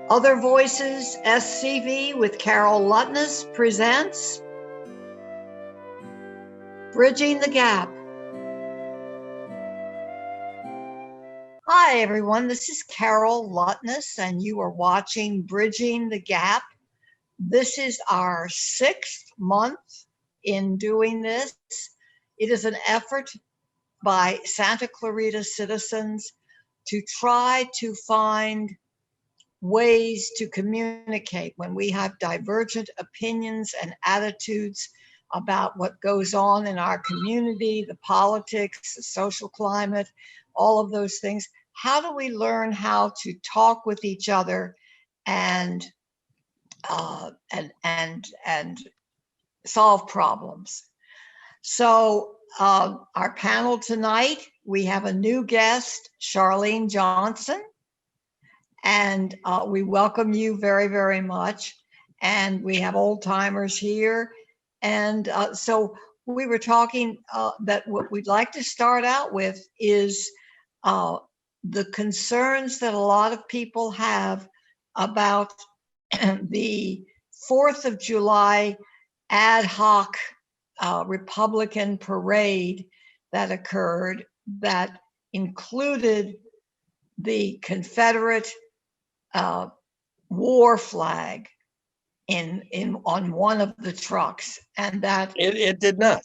Other Voices SCV with Carole Lutness presents Bridging the Gap. Hi, everyone. This is Carole Lutness, and you are watching Bridging the Gap. This is our 6th month in doing this. It is an effort by Santa Clarita citizens to try to find ways to communicate when we have divergent opinions and attitudes about what goes on in our community, the politics, the social climate, all of those things. How do we learn how to talk with each other and solve problems? So our panel tonight, we have a new guest, Charlene Johnson. And we welcome you very, very much. And we have old timers here. And so we were talking that what we'd like to start out with is the concerns that a lot of people have about the 4th of July ad hoc Republican parade that occurred that included the Confederate war flag on one of the trucks, and that it did not.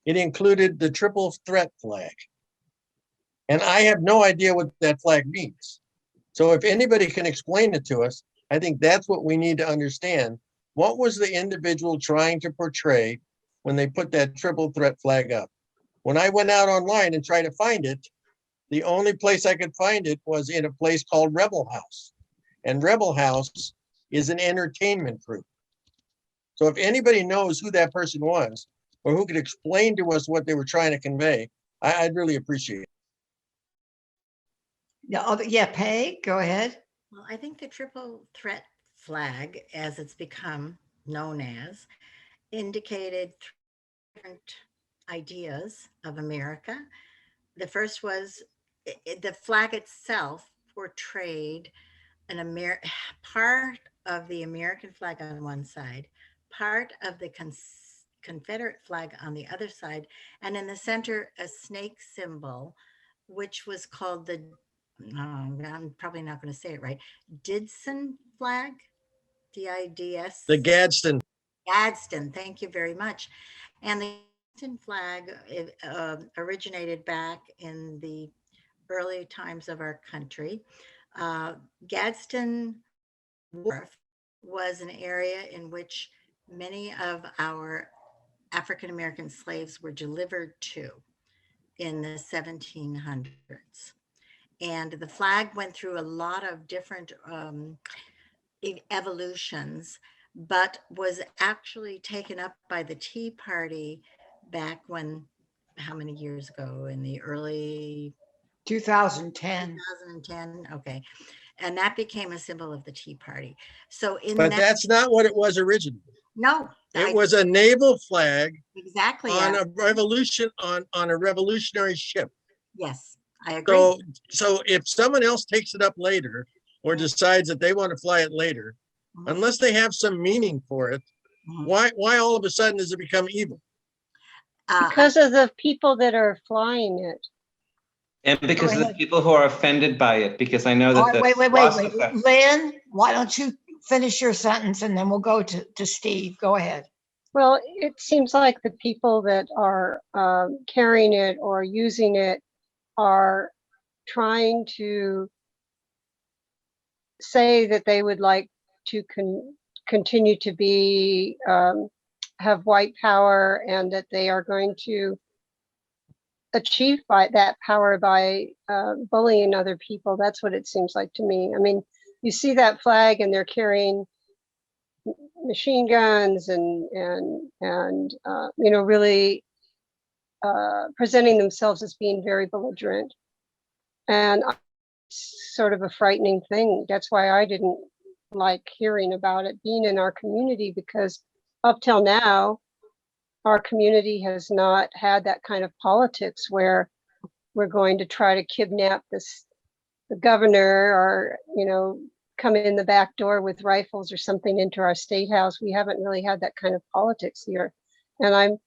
It included the triple threat flag, and I have no idea what that flag means. So if anybody can explain it to us, I think that's what we need to understand. What was the individual trying to portray when they put that triple threat flag up? When I went out online and tried to find it, the only place I could find it was in a place called Rebel House. And Rebel House is an entertainment group. So if anybody knows who that person was, or who could explain to us what they were trying to convey, I'd really appreciate it. Yeah, Peg, go ahead. Well, I think the triple threat flag, as it's become known as, indicated different ideas of America. The first was the flag itself portrayed part of the American flag on one side, part of the Confederate flag on the other side, and in the center, a snake symbol, which was called I'm probably not going to say it right, Didson flag, DIDS. The Gadsden. Gadsden, thank you very much. And the Gadsden flag originated back in the early times of our country. Gadsden Wharf was an area in which many of our African American slaves were delivered to in the 1700s. And the flag went through a lot of different evolutions, but was actually taken up by the Tea Party back when, how many years ago? In the early 2010. 2010, okay. And that became a symbol of the Tea Party. So but that's not what it was originally. No. It was a naval flag exactly on a revolution on a revolutionary ship. Yes, I agree. So if someone else takes it up later or decides that they want to fly it later, unless they have some meaning for it, why all of a sudden does it become evil? Because of the people that are flying it. And because of the people who are offended by it, because I know that wait. Lynn, why don't you finish your sentence and then we'll go to Steve. Go ahead. Well, it seems like the people that are carrying it or using it are trying to say that they would like to continue to be have white power, and that they are going to achieve that power by bullying other people. That's what it seems like to me. I mean, you see that flag and they're carrying machine guns and really presenting themselves as being very belligerent. And it's sort of a frightening thing. That's why I didn't like hearing about it being in our community, because up till now, our community has not had that kind of politics where we're going to try to kidnap this the governor or, come in the back door with rifles or something into our state house. We haven't really had that kind of politics here. And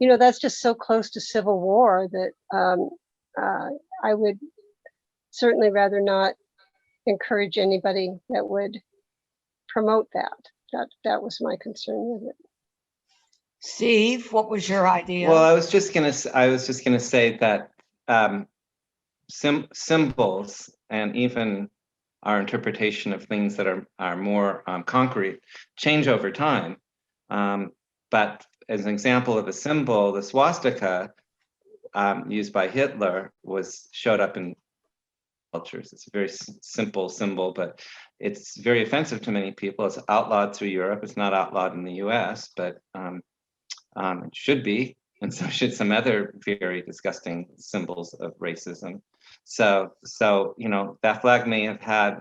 that's just so close to civil war that I would certainly rather not encourage anybody that would promote that. That was my concern with it. Steve, what was your idea? Well, I was just gonna say that symbols and even our interpretation of things that are more concrete change over time. But as an example of a symbol, the swastika used by Hitler showed up in cultures. It's a very simple symbol, but it's very offensive to many people. It's outlawed through Europe. It's not outlawed in the US, but it should be, and so should some other very disgusting symbols of racism. So that flag may have had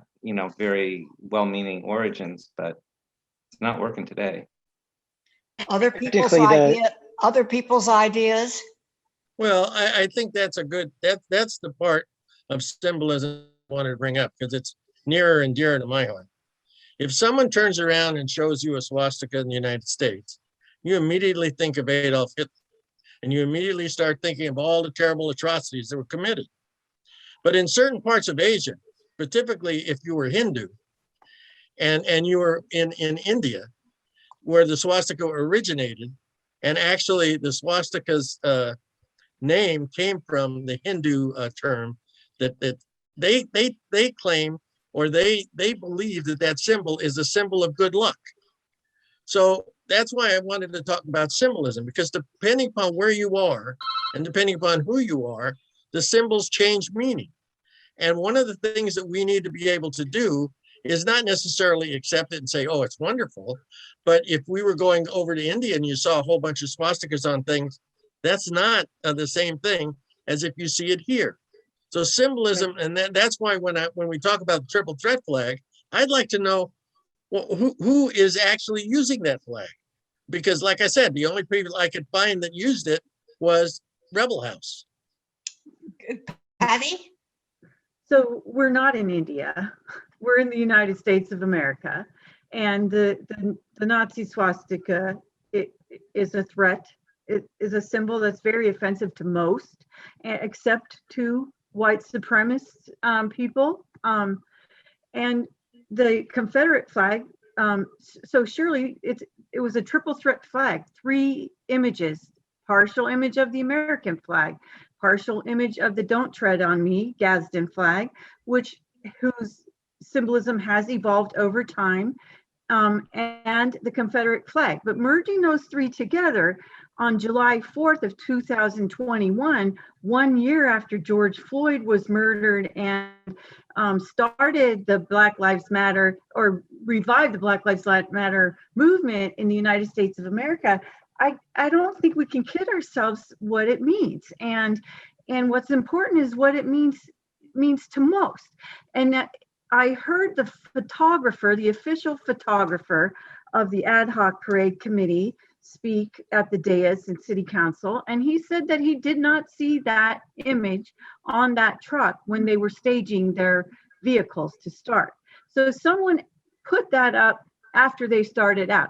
very well-meaning origins, but it's not working today. Other people's Particularly other people's ideas. Well, I think that's that's the part of symbolism I wanted to bring up because it's nearer and dearer to my heart. If someone turns around and shows you a swastika in the United States, you immediately think of Adolf Hitler, and you immediately start thinking of all the terrible atrocities that were committed. But in certain parts of Asia, but typically if you were Hindu and you were in India, where the swastika originated, and actually the swastika's name came from the Hindu term that they claim, or they believe that symbol is a symbol of good luck. So that's why I wanted to talk about symbolism, because depending upon where you are and depending upon who you are, the symbols change meaning. And one of the things that we need to be able to do is not necessarily accept it and say, oh, it's wonderful. But if we were going over to India and you saw a whole bunch of swastikas on things, that's not the same thing as if you see it here. So symbolism, and that's why when we talk about the triple threat flag, I'd like to know who is actually using that flag. Because like I said, the only people I could find that used it was Rebel House. Patty? So we're not in India. We're in the United States of America. And the Nazi swastika is a threat. It is a symbol that's very offensive to most, except to white supremacist people. And the Confederate flag, so surely it was a triple threat flag, 3 images, partial image of the American flag, partial image of the Don't Tread on Me Gadsden flag, whose symbolism has evolved over time, and the Confederate flag. But merging those 3 together on July 4th of 2021, 1 year after George Floyd was murdered and started the Black Lives Matter, or revived the Black Lives Matter movement in the United States of America, I don't think we can kid ourselves what it means. And what's important is what it means to most. And that I heard the photographer, the official photographer of the ad hoc parade committee, speak at the dais in city council, and he said that he did not see that image on that truck when they were staging their vehicles to start. So someone put that up after they started out.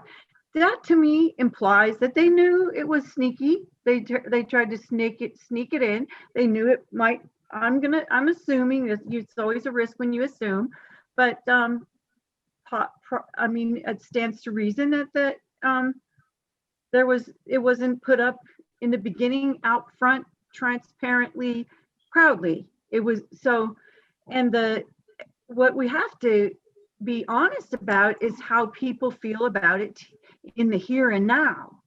That to me implies that they knew it was sneaky. They tried to sneak it in. They knew it might. I'm assuming that it's always a risk when you assume, but I mean, it stands to reason that it wasn't put up in the beginning out front, transparently, proudly. It was so, and what we have to be honest about is how people feel about it in the here and now.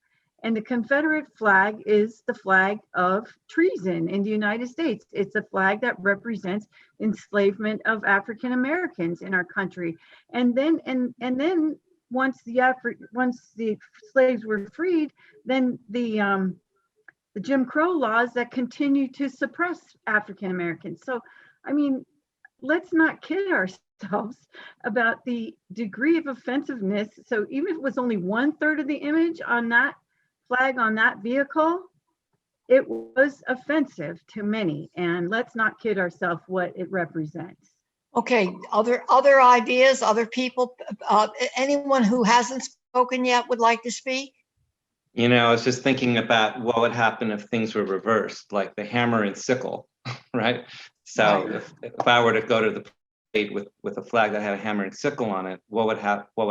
And the Confederate flag is the flag of treason in the United States. It's a flag that represents enslavement of African Americans in our country. And then once the slaves were freed, then the Jim Crow laws that continue to suppress African Americans. So, I mean, let's not kid ourselves about the degree of offensiveness. So even if it was only 1/3 of the image on that flag on that vehicle, it was offensive to many. And let's not kid ourselves what it represents. Okay, other ideas, other people, anyone who hasn't spoken yet would like to speak? You know, I was just thinking about what would happen if things were reversed, like the hammer and sickle, right? So Right. if I were to go to the parade with a flag that had a hammer and sickle on it, what would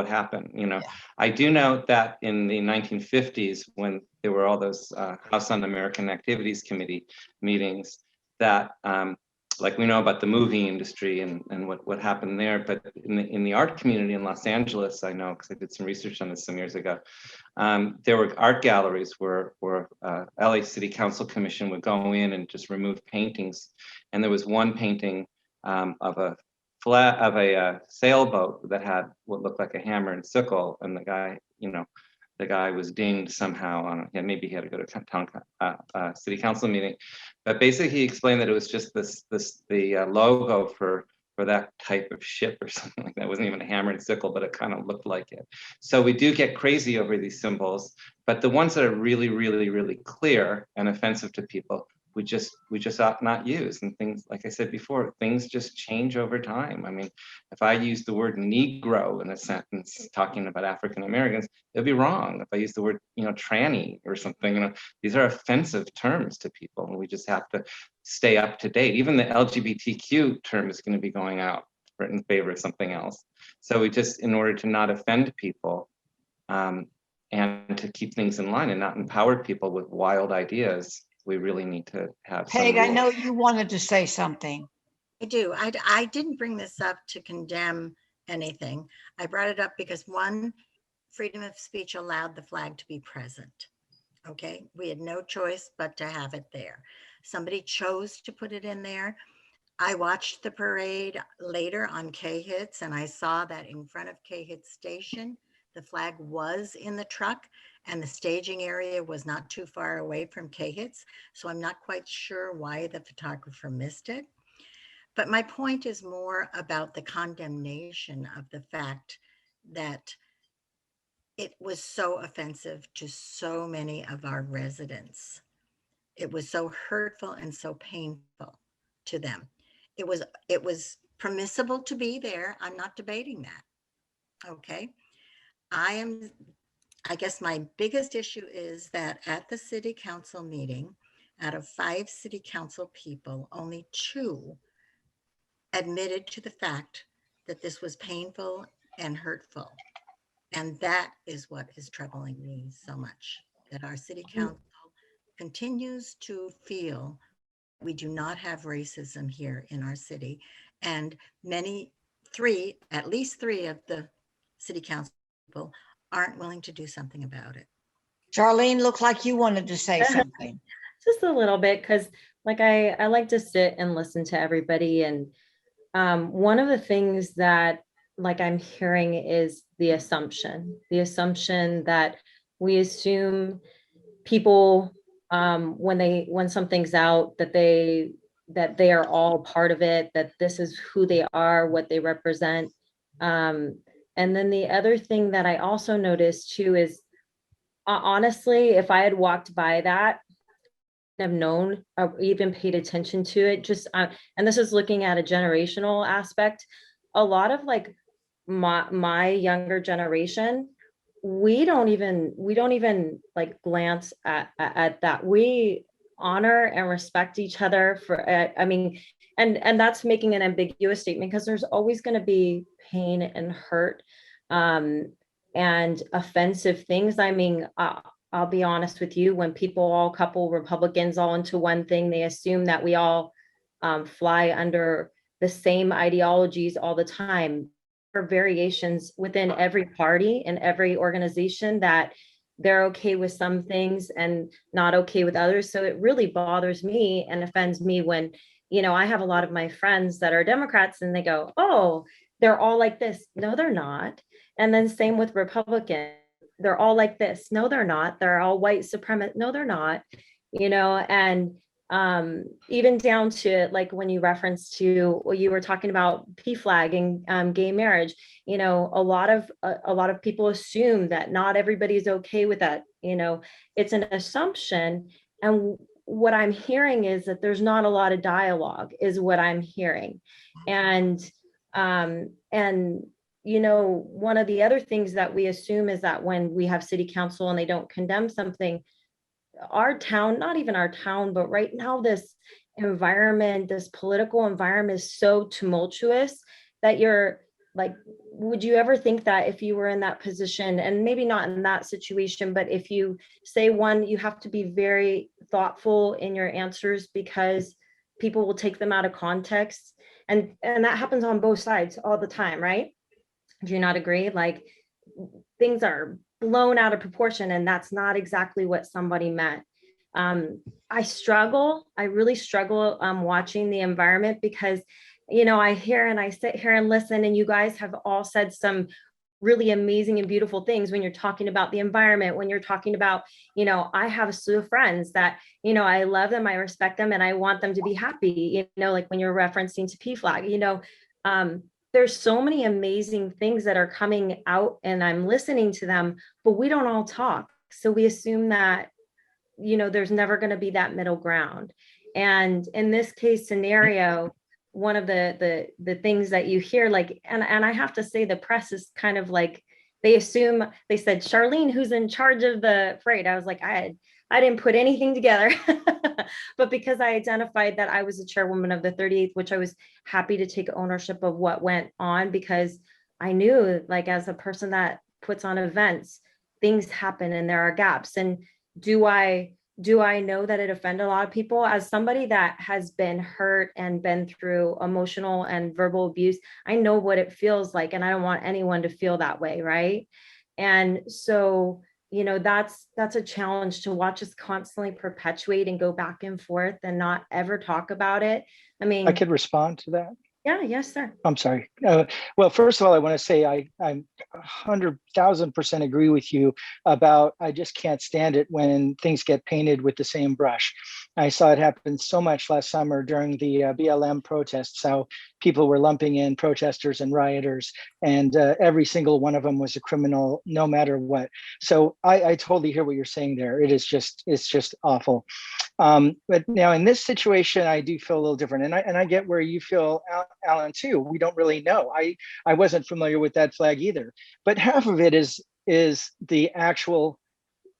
happen? You know, Yeah. I do know that in the 1950s, when there were all those House Un-American Activities Committee meetings, that like we know about the movie industry and what happened there, but in the art community in Los Angeles, I know because I did some research on this some years ago. There were art galleries where LA City Council Commission would go in and just remove paintings. And there was one painting of a sailboat that had what looked like a hammer and sickle. And the guy was dinged somehow on it. Yeah, maybe he had to go to city council meeting. But basically he explained that it was just the logo for that type of ship or something like that. It wasn't even a hammer and sickle, but it kind of looked like it. So we do get crazy over these symbols, but the ones that are really, really, really clear and offensive to people, we just ought not use. And things, like I said before, things just change over time. I mean, if I use the word Negro in a sentence talking about African Americans, it'd be wrong. If I use the word, tranny or something, these are offensive terms to people, and we just have to stay up to date. Even the LGBTQ term is going to be going out in favor of something else. So we just, in order to not offend people and to keep things in line and not empower people with wild ideas, we really need to have some Peg, I rules. know you wanted to say something. I do. I didn't bring this up to condemn anything. I brought it up because one, freedom of speech allowed the flag to be present. Okay, we had no choice but to have it there. Somebody chose to put it in there. I watched the parade later on K-Hits, and I saw that in front of K-Hits station, the flag was in the truck and the staging area was not too far away from K-Hits. So I'm not quite sure why the photographer missed it. But my point is more about the condemnation of the fact that it was so offensive to so many of our residents. It was so hurtful and so painful to them. It was permissible to be there. I'm not debating that. Okay. I guess my biggest issue is that at the city council meeting, out of 5 city council people, only 2 admitted to the fact that this was painful and hurtful. And that is what is troubling me so much, that our city council continues to feel we do not have racism here in our city. And at least three of the city council people aren't willing to do something about it. Charlene, looked like you wanted to say something. Just a little bit, because like I like to sit and listen to everybody. And one of the things that like I'm hearing is the assumption that we assume people when something's out that they are all part of it, that this is who they are, what they represent. And then the other thing that I also noticed too is honestly, if I had walked by that, have known or even paid attention to it, just and this is looking at a generational aspect. A lot of like my younger generation, we don't even like glance at that. We honor and respect each other for I mean, and that's making an ambiguous statement, because there's always going to be pain and hurt and offensive things. I mean, I'll be honest with you, when people all couple Republicans all into one thing, they assume that we all fly under the same ideologies all the time. There are variations within every party and every organization that they're okay with some things and not okay with others. So it really bothers me and offends me when, I have a lot of my friends that are Democrats and they go, oh, they're all like this. No, they're not. And then same with Republicans. They're all like this. No, they're not. They're all white supremacist. No, they're not. And even down to like when you reference to, well, you were talking about PFLAG and gay marriage, a lot of people assume that not everybody's okay with that. It's an assumption. And what I'm hearing is that there's not a lot of dialogue is what I'm hearing. And And, you know, one of the other things that we assume is that when we have city council and they don't condemn something, our town, not even our town, but right now, this environment, this political environment is so tumultuous that you're like, would you ever think that if you were in that position, and maybe not in that situation, but if you say one, you have to be very thoughtful in your answers because people will take them out of context. And that happens on both sides all the time, right? Do you not agree? Like things are blown out of proportion and that's not exactly what somebody meant. I really struggle watching the environment because, you know, I hear and I sit here and listen, and you guys have all said some really amazing and beautiful things when you're talking about the environment, when you're talking about, you know, I have a slew of friends that, you know, I love them, I respect them, and I want them to be happy, you know, like when you're referencing to PFLAG, you know, there's so many amazing things that are coming out and I'm listening to them, but we don't all talk. So we assume that, you know, there's never going to be that middle ground. And in this case scenario, one of the things that you hear, like, and I have to say the press is kind of like, they assume, they said, Charlene, who's in charge of the parade? I was like, I didn't put anything together. But because I identified that I was the chairwoman of the 38th, which I was happy to take ownership of what went on, because I knew, like, as a person that puts on events, things happen and there are gaps. And do I know that it offended a lot of people? As somebody that has been hurt and been through emotional and verbal abuse, I know what it feels like, and I don't want anyone to feel that way, right? And so, you know, that's a challenge to watch us constantly perpetuate and go back and forth and not ever talk about it. I mean, I could respond to that. yeah, yes, sir. I'm sorry. Well, first of all, I want to say I'm 100,000% agree with you about I just can't stand it when things get painted with the same brush. I saw it happen so much last summer during the BLM protests, how people were lumping in protesters and rioters, and every single one of them was a criminal, no matter what. So I totally hear what you're saying there. It's just awful. But now in this situation, I do feel a little different, and I get where you feel, Alan, too. We don't really know. I wasn't familiar with that flag either, but half of it is the actual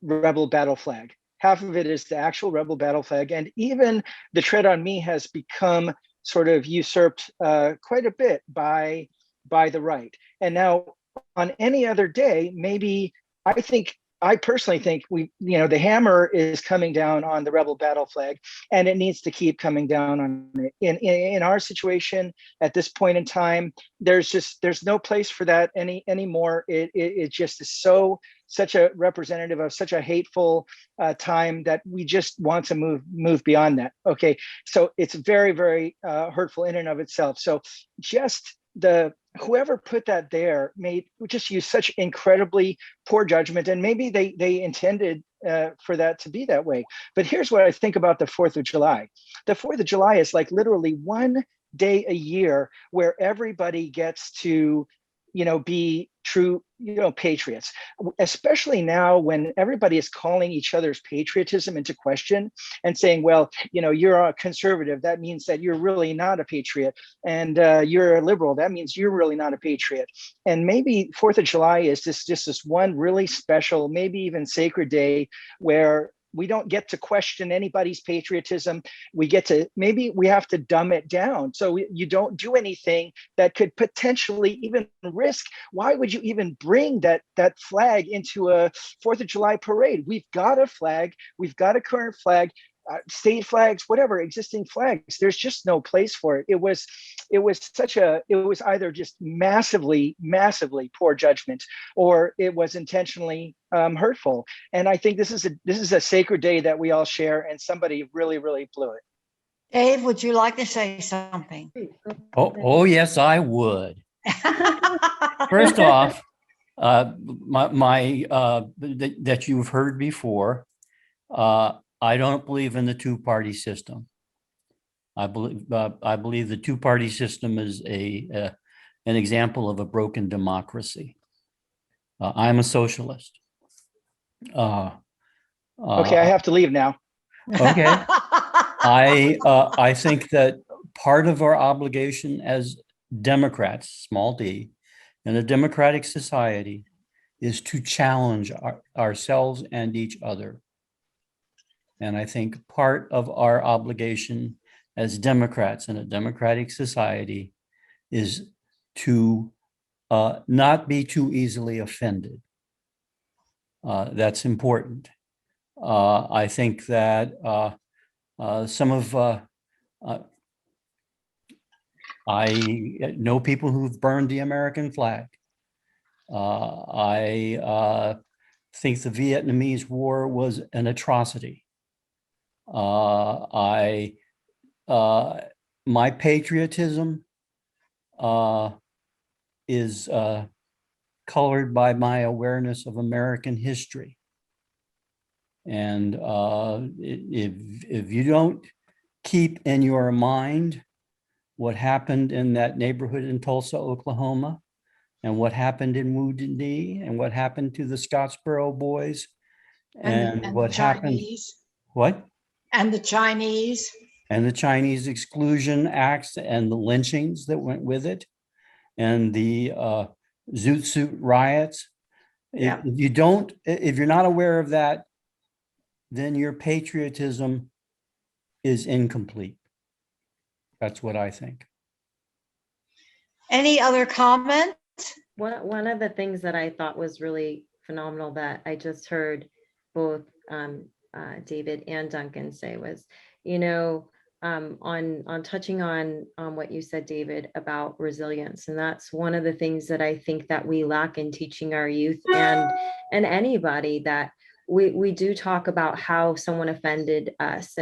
rebel battle flag. Half of it is the actual rebel battle flag, and even the tread on me has become sort of usurped quite a bit by the right. And now on any other day, maybe I personally think the hammer is coming down on the rebel battle flag, and it needs to keep coming down on it. In our situation at this point in time, there's no place for that anymore. It just is such a representative of such a hateful time that we just want to move beyond that. Okay, so it's very, very hurtful in and of itself. So just whoever put that there just use such incredibly poor judgment, and maybe they intended for that to be that way. But here's what I think about the 4th of July. The 4th of July is like literally one day a year where everybody gets to, be true, patriots, especially now when everybody is calling each other's patriotism into question and saying, well, you're a conservative. That means that you're really not a patriot. And you're a liberal. That means you're really not a patriot. And maybe 4th of July is just this one really special, maybe even sacred day where we don't get to question anybody's patriotism. Maybe we have to dumb it down. So you don't do anything that could potentially even risk. Why would you even bring that flag into a 4th of July parade? We've got a flag. We've got a current flag. State flags, whatever, existing flags. There's just no place for it. It was either just massively poor judgment, or it was intentionally hurtful. And I think this is a sacred day that we all share, and somebody really, really blew it. Dave, would you like to say something? Oh yes, I would. First off, that you've heard before. I don't believe in the two-party system. I believe the two-party system is an example of a broken democracy. I'm a socialist. Okay, I have to leave now. Okay. I think that part of our obligation as Democrats, small d, in a democratic society is to challenge ourselves and each other. And I think part of our obligation as Democrats in a democratic society is to not be too easily offended. That's important. I think that some of I know people who've burned the American flag. I think the Vietnamese War was an atrocity. My patriotism is colored by my awareness of American history. And if you don't keep in your mind what happened in that neighborhood in Tulsa, Oklahoma, and what happened in Wounded Knee, and what happened to the Scottsboro boys, and the what happened, Chinese, what? and the Chinese. And the Chinese exclusion acts and the lynchings that went with it, and the Zoot Suit riots. Yeah. If you're not aware of that, then your patriotism is incomplete. That's what I think. Any other comments? One of the things that I thought was really phenomenal that I just heard both David and Duncan say was, on touching on what you said, David, about resilience. And that's one of the things that I think that we lack in teaching our youth and anybody, that we do talk about how someone offended us.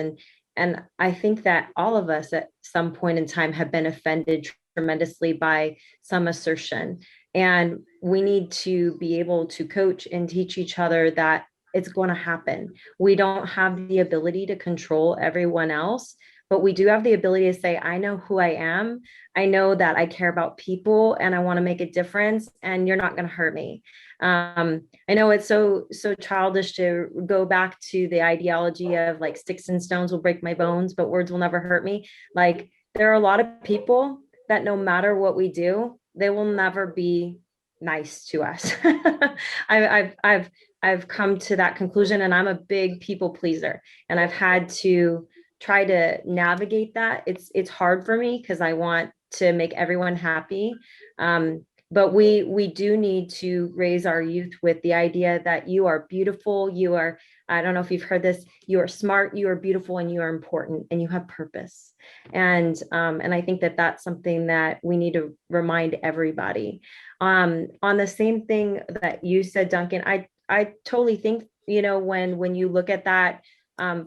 And I think that all of us at some point in time have been offended tremendously by some assertion. And we need to be able to coach and teach each other that it's going to happen. We don't have the ability to control everyone else, but we do have the ability to say, I know who I am. I know that I care about people and I want to make a difference, and you're not going to hurt me. I know it's so childish to go back to the ideology of like sticks and stones will break my bones, but words will never hurt me. Like, there are a lot of people that no matter what we do, they will never be nice to us. I've come to that conclusion, and I'm a big people pleaser, and I've had to try to navigate that. It's hard for me because I want to make everyone happy. But we do need to raise our youth with the idea that you are beautiful. You are, I don't know if you've heard this, you are smart, you are beautiful, and you are important, and you have purpose. And I think that that's something that we need to remind everybody. On the same thing that you said, Duncan, I totally think, when you look at that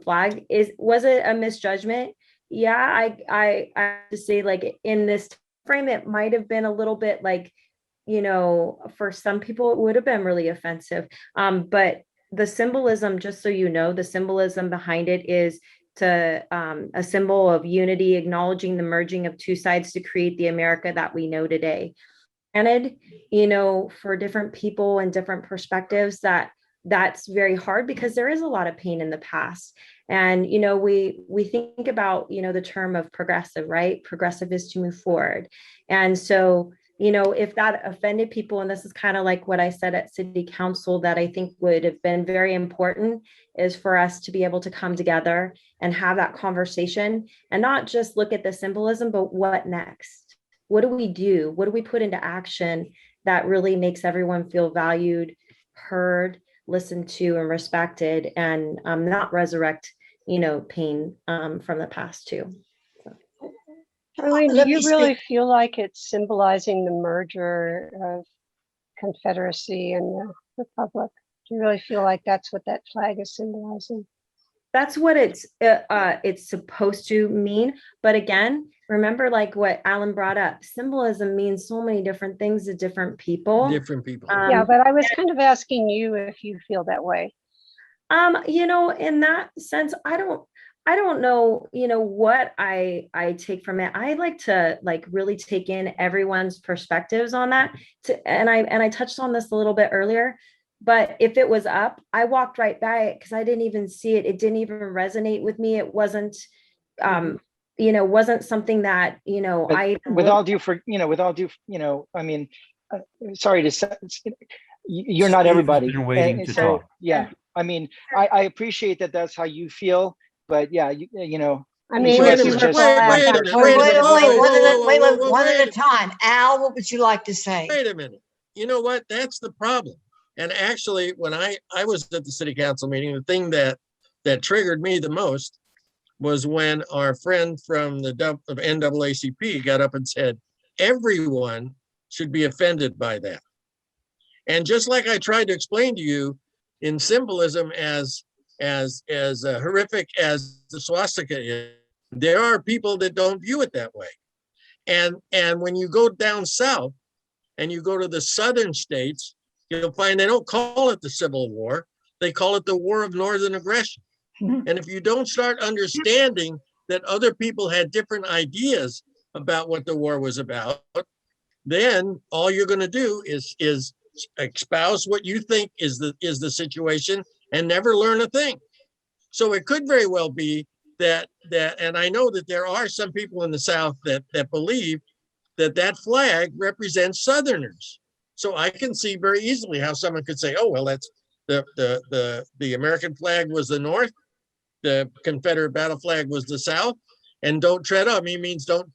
flag, was it a misjudgment? Yeah, I have to say, like, in this frame, it might have been a little bit like, for some people it would have been really offensive. But the symbolism, just so you know, the symbolism behind it is to a symbol of unity, acknowledging the merging of two sides to create the America that we know today. Granted, for different people and different perspectives, that's very hard because there is a lot of pain in the past. And, we think about, the term of progressive, right? Progressive is to move forward. And so, if that offended people, and this is kind of like what I said at City Council, that I think would have been very important, is for us to be able to come together and have that conversation and not just look at the symbolism, but what next? What do we do? What do we put into action that really makes everyone feel valued, heard, listened to, and respected, and not resurrect, pain from the past too. Charlene, Let do you me really speak. feel like it's symbolizing the merger of Confederacy and the Republic? Do you really feel like that's what that flag is symbolizing? That's what it's supposed to mean. But again, remember, like what Alan brought up, symbolism means so many different things to different people. Different people. Yeah, but I was kind of asking you if you feel that way. In that sense, I don't know, what I take from it. I like to really take in everyone's perspectives on that. And I touched on this a little bit earlier, but if it was up, I walked right by it because I didn't even see it. It didn't even resonate with me. It wasn't wasn't something that, But I even with looked all due for, with all due, I mean, sorry to say, you're not Steve has everybody. been waiting And to so, talk. yeah, I mean, I appreciate that that's how you feel, but yeah, I each mean, of Wait us a is this is a minute, just wait, flag, one wait a person. minute, Wait, wait a wait, minute. wait, Whoa, one whoa, at whoa, a, whoa, wait, whoa, wait, whoa, one at wait a time. Al, what would you like to say? Wait a minute. You know what? That's the problem. And actually, when I was at the city council meeting, the thing that triggered me the most was when our friend from the NAACP got up and said, everyone should be offended by that. And just like I tried to explain to you, in symbolism, as horrific as the swastika is, there are people that don't view it that way. And when you go down south and you go to the southern states, you'll find they don't call it the Civil War. They call it the War of Northern Aggression. And if you don't start understanding that other people had different ideas about what the war was about, then all you're going to do is espouse what you think is the situation and never learn a thing. So it could very well be that and I know that there are some people in the South that believe that flag represents Southerners. So I can see very easily how someone could say, oh, well, that's the American flag was the North, the Confederate battle flag was the South, and don't tread on me means don't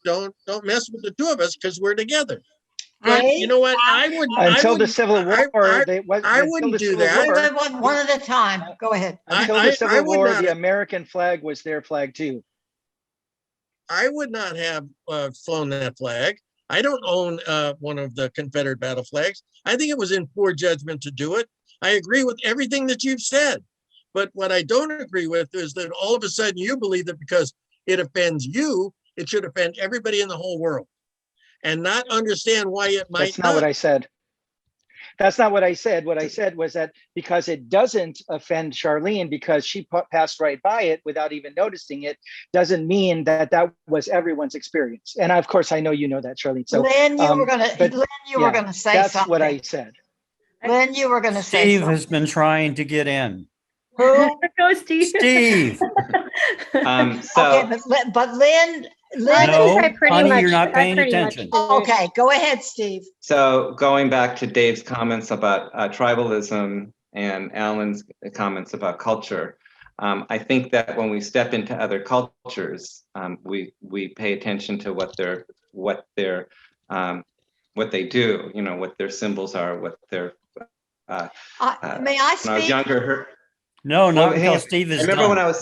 mess with the two of us because we're together. But you know what? Until the Civil War, I until wouldn't the do Civil that. Wait, War, wait, one at a time. Go ahead. until the I Civil would War, not. the American flag was their flag too. I would not have flown that flag. I don't own one of the Confederate battle flags. I think it was in poor judgment to do it. I agree with everything that you've said. But what I don't agree with is that all of a sudden you believe that because it offends you, it should offend everybody in the whole world and not understand why it might That's not what not. I said. That's not what I said. What I said was that because it doesn't offend Charlene because she passed right by it without even noticing it, doesn't mean that that was everyone's experience. And of course, I know you know that, Charlene. So, Lynn, you were gonna, but Lynn, you were yeah, gonna say that's something. what I said. Lynn, you were gonna say Steve something. has been trying to get in. Who? Go, Steve. Steve, Okay, So, but Lynn, I no, think I pretty honey, much, you're not I paying pretty much attention. did. okay, go ahead, Steve. So going back to Dave's comments about tribalism and Alan's comments about culture, I think that when we step into other cultures, we pay attention to what they do, what their symbols are, what their. May I When I was speak? younger, No, well, not hang until on. Steve I is remember when done.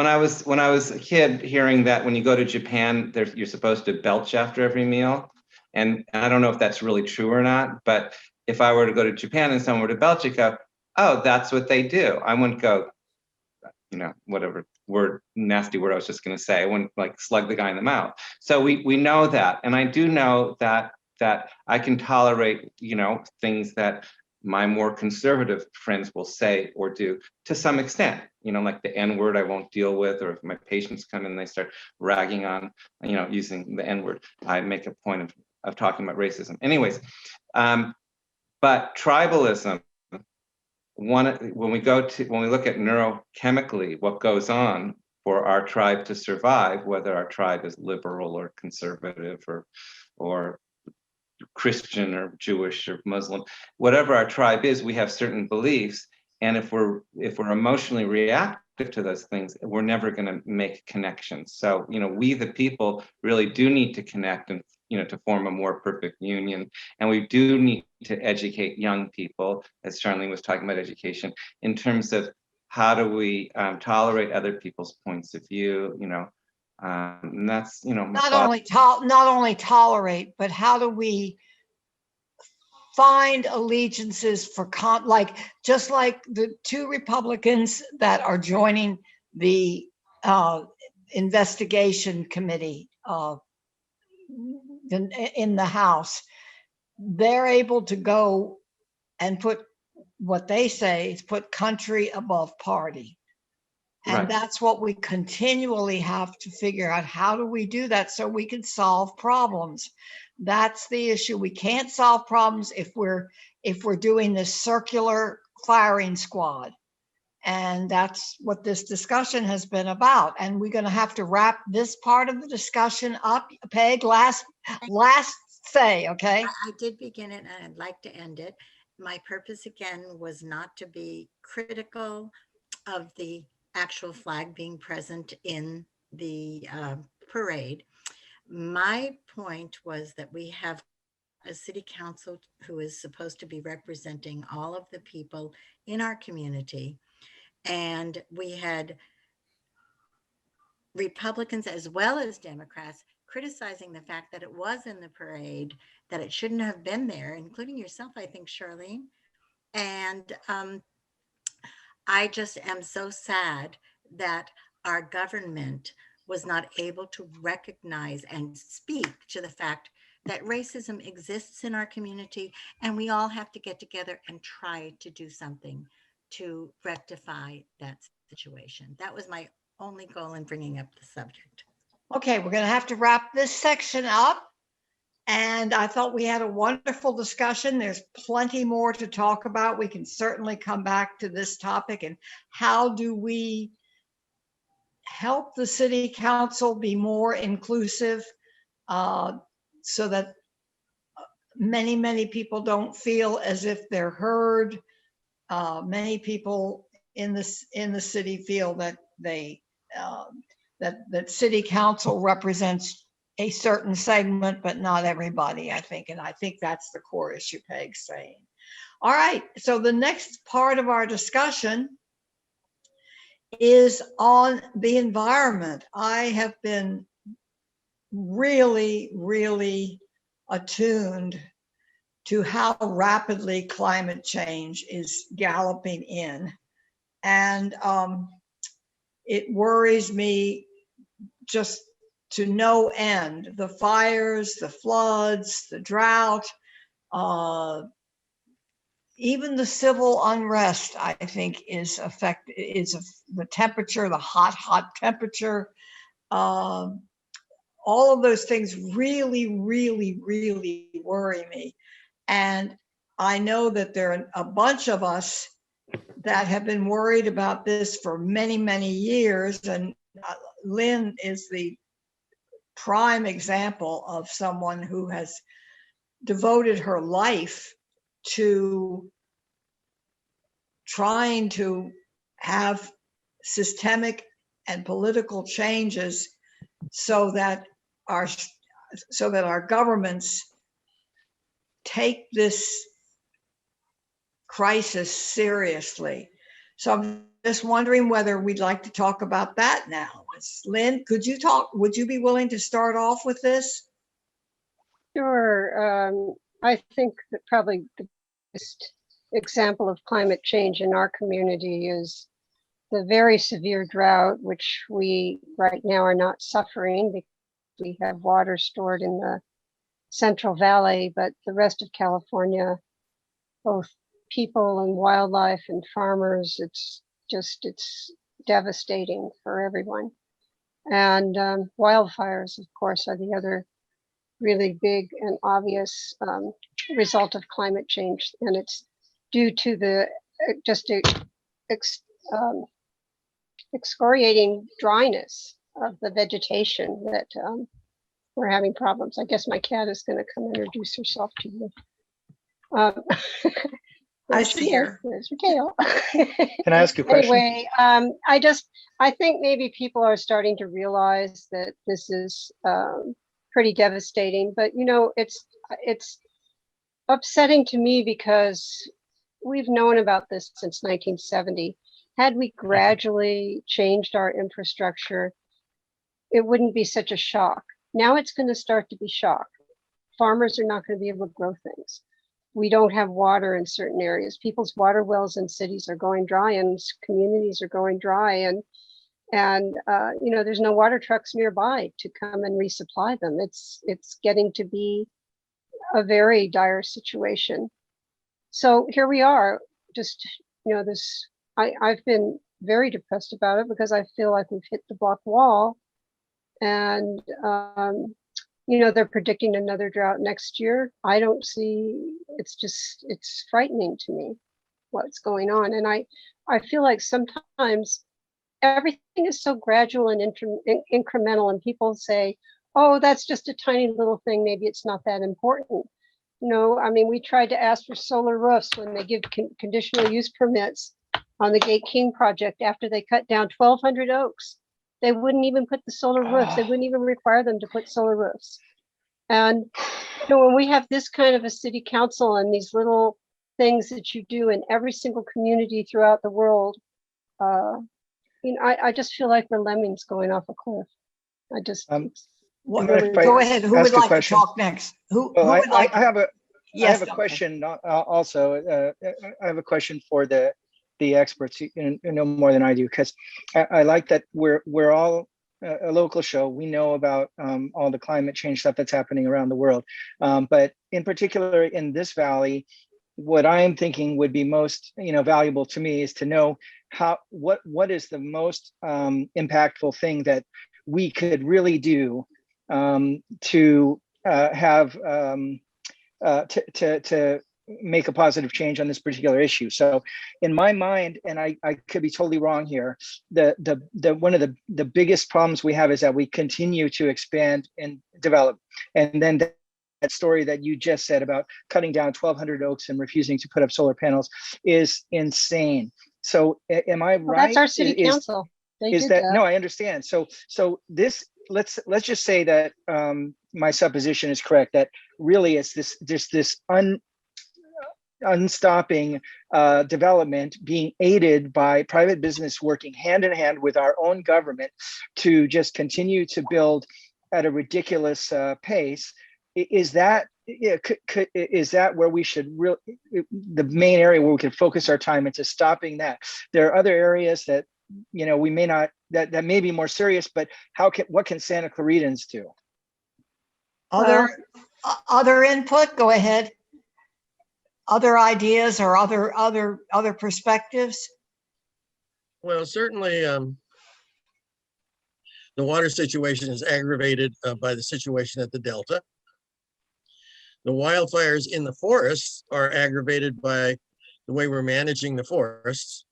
I was a kid, hearing that when you go to Japan, you're supposed to belch after every meal, and I don't know if that's really true or not. But if I were to go to Japan and someone were to belch, I'd go, "Oh, that's what they do." I wouldn't go, whatever nasty word I was just going to say. I wouldn't like slug the guy in the mouth. So we know that, and I do know that I can tolerate things that my more conservative friends will say or do to some extent, like the N word I won't deal with, or if my patients come in and they start ragging on, using the N word, I make a point of talking about racism. Anyways, but tribalism, when we look at neurochemically what goes on for our tribe to survive, whether our tribe is liberal or conservative or Christian or Jewish or Muslim, whatever our tribe is, we have certain beliefs. And if we're emotionally reactive to those things, we're never going to make connections. So, we the people really do need to connect and, to form a more perfect union. And we do need to educate young people, as Charlene was talking about education, in terms of how do we tolerate other people's points of view, and that's, Not only tolerate, but how do we find allegiances for just like the two Republicans that are joining the investigation committee in the House, they're able to go and put what they say is put country above party. And Right. that's what we continually have to figure out. How do we do that so we can solve problems? That's the issue. We can't solve problems if we're doing this circular firing squad. And that's what this discussion has been about. And we're going to have to wrap this part of the discussion up. Peg, last say, okay? I did begin it and I'd like to end it. My purpose again was not to be critical of the actual flag being present in the parade. My point was that we have a city council who is supposed to be representing all of the people in our community. And we had Republicans as well as Democrats criticizing the fact that it was in the parade, that it shouldn't have been there, including yourself, I think, Charlene. And I just am so sad that our government was not able to recognize and speak to the fact that racism exists in our community, and we all have to get together and try to do something to rectify that situation. That was my only goal in bringing up the subject. Okay, we're going to have to wrap this section up. And I thought we had a wonderful discussion. There's plenty more to talk about. We can certainly come back to this topic. And how do we help the city council be more inclusive so that many, many people don't feel as if they're heard. Many people in the city feel that that city council represents a certain segment, but not everybody, I think. And I think that's the core issue Peg's saying. All right, so the next part of our discussion is on the environment. I have been really, really attuned to how rapidly climate change is galloping in. And it worries me just to no end. The fires, the floods, the drought, even the civil unrest, I think, is the temperature, the hot temperature. All of those things really, really, really worry me. And I know that there are a bunch of us that have been worried about this for many, many years. And Lynn is the prime example of someone who has devoted her life to trying to have systemic and political changes so that our governments take this crisis seriously. So I'm just wondering whether we'd like to talk about that now. Lynn, would you be willing to start off with this? Sure. I think that probably the best example of climate change in our community is the very severe drought, which we right now are not suffering because we have water stored in the Central Valley, but the rest of California, both people and wildlife and farmers, it's devastating for everyone. And wildfires, of course, are the other really big and obvious result of climate change. And it's due to the excoriating dryness of the vegetation that we're having problems. I guess my cat is going to come introduce herself to you. I see her. There's your tail. Can I ask you a question? Anyway, I think maybe people are starting to realize that this is pretty devastating, but you know, it's upsetting to me because we've known about this since 1970. Had we gradually changed our infrastructure, it wouldn't be such a shock. Now it's going to start to be shock. Farmers are not going to be able to grow things. We don't have water in certain areas. People's water wells in cities are going dry and communities are going dry. And you know, there's no water trucks nearby to come and resupply them. It's getting to be a very dire situation. So here we are, just, you know, I've been very depressed about it because I feel like we've hit the block wall. And, you know, they're predicting another drought next year. I don't see, it's frightening to me what's going on. And I feel like sometimes everything is so gradual and incremental, and people say, oh, that's just a tiny little thing, maybe it's not that important. No, I mean, we tried to ask for solar roofs when they give conditional use permits on the Gate King project after they cut down 1,200 oaks. They wouldn't even put the solar roofs. They wouldn't even require them to put solar roofs. And when we have this kind of a city council and these little things that you do in every single community throughout the world, I just feel like we're lemmings going off a cliff. I just Go ahead. Who would like to talk next? Who would like? I have a Yes, I have a question also. I have a question for the experts who know more than I do, because I like that we're all a local show. We know about all the climate change stuff that's happening around the world, but in particular in this valley, what I'm thinking would be most valuable to me is to know what is the most impactful thing that we could really do to have to make a positive change on this particular issue. So in my mind, and I could be totally wrong here, the one of the biggest problems we have is that we continue to expand and develop. And then that story that you just said about cutting down 1,200 oaks and refusing to put up solar panels is insane. So am I right? That's our city council. Is that no, I understand. So this, let's just say that my supposition is correct, that really it's this unstopping development being aided by private business working hand in hand with our own government to just continue to build at a ridiculous pace. Is that where we should really, the main area where we can focus our time into stopping that? There are other areas that we may not, that may be more serious, but what can Santa Claritans do? Other input, go ahead. Other ideas or other perspectives? Well, certainly the water situation is aggravated by the situation at the Delta. The wildfires in the forests are aggravated by the way we're managing the forests.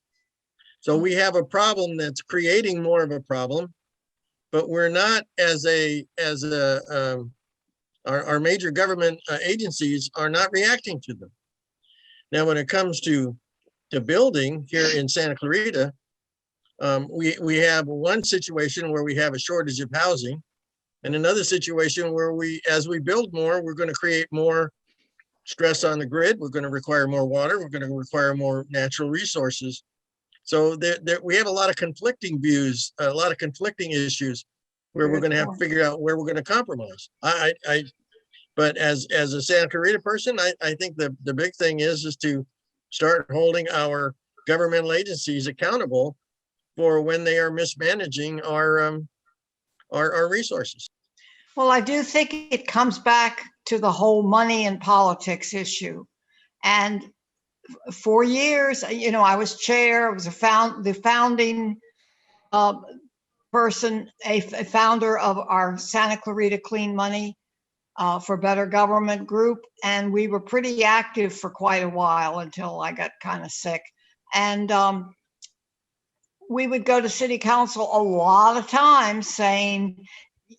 So we have a problem that's creating more of a problem, but we're not our major government agencies are not reacting to them. Now, when it comes to building here in Santa Clarita, we have one situation where we have a shortage of housing, and another situation where as we build more, we're going to create more stress on the grid. We're going to require more water. We're going to require more natural resources. So we have a lot of conflicting views, a lot of conflicting issues where we're going to have to figure out where we're going to compromise. But as a Santa Clarita person, I think the big thing is to start holding our governmental agencies accountable for when they are mismanaging our resources. Well, I do think it comes back to the whole money and politics issue. And for years, I was chair, I was the founding person, a founder of our Santa Clarita Clean Money for Better Government group. And we were pretty active for quite a while until I got kind of sick. And we would go to city council a lot of times saying,